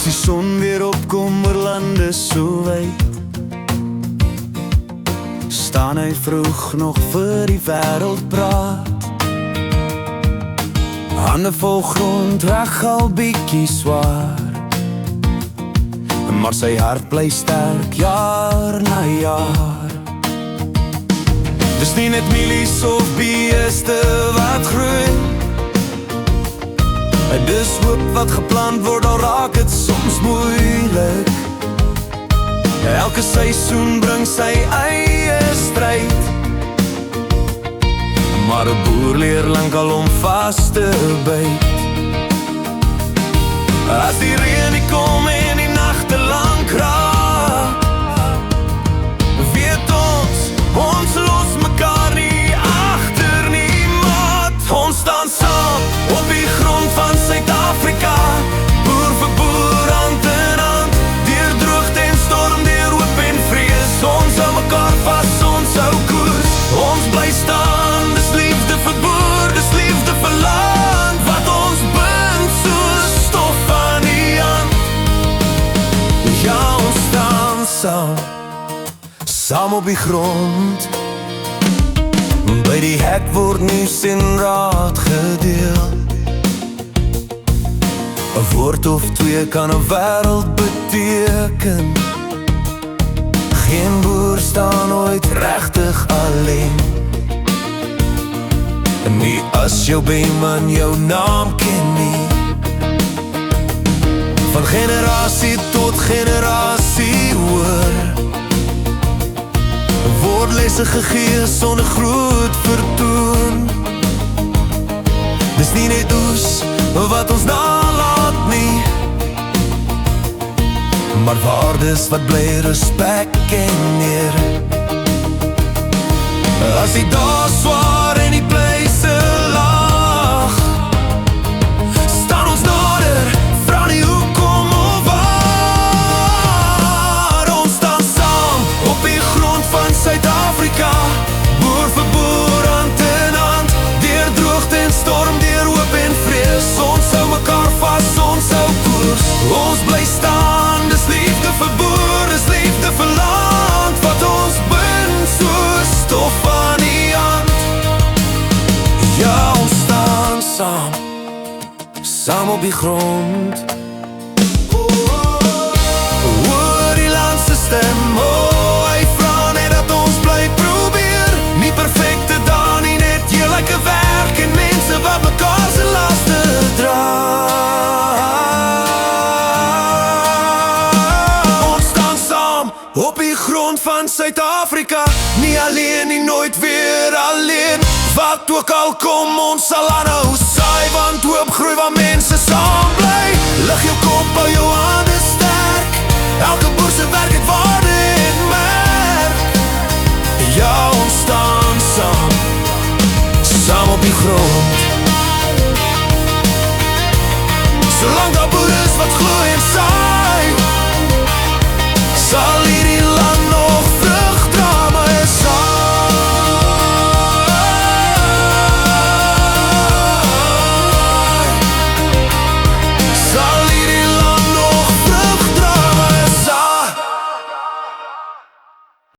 die son weer opkom oor lande so wyd, staan hy vroeg nog vir die wêreld praat. Hande vol grond, reg al bietjie swaar, maar sy hart bly sterk jaar na jaar. Dis nie net mielies of beeste wat groei, dis hoop wat geplant word, al raak het soms moeilik. Elke seisoen bring sy eie stryd, maar 'n boer leer lankal om vas te byt. As die reën nie kom en die nagte lank raak, weet ons los mekaar nie agter nie, maat. Ons staan saam op die grond van Suid-Afrika, boer vir boer, hand in hand, deur droogte en storm, deur hoop en vrees. Ons hou mekaar vas, ons hou koers, ons bly staan. Dis liefde vir boer, dis liefde vir land, wat ons bind soos stof aan die hand. Ja, ons staan saam op die grond. By die hek word nuus en raad gedeel, 'n woord of twee kan 'n wêreld beteken. Geen boer staan ooit regtig alleen, nie as jou buurman jou naam ken nie. Van generasie tot generasie hoor, woordlesse gegee sonder groot vertoon. Dis nie net oes wat ons nalaat nie, maar waardes wat bly, respek en eer. As die dae swaar en die pryse laag, staan ons nader, vra nie hoekom of waar. Ons staan saam op die grond van Suid-Afrika, boer vir boer, hand in hand, deur droogte en storm, deur hoop en vrees. Ons hou mekaar vas, ons hou koers, ons bly staan. Dis liefde vir boer, dis liefde vir land, wat ons bind soos stof aan die hand. Ja, ons staan saam op die grond. Hoor die land se stem, hy vra net dat ons bly probeer. Nie perfekte dae nie, net eerlike werk en mense wat mekaar se laste dra. Ons staan saam op die grond van Suid-Afrika, nie alleen nie, nooit weer alleen. Wat ook al kom, ons sal aanhou saai, want hoop groei waar mense saam bly. Lig jou kop, hou jou hande sterk, elke boer se werk het waarde en merk. Ja, ons staan saam op die grond.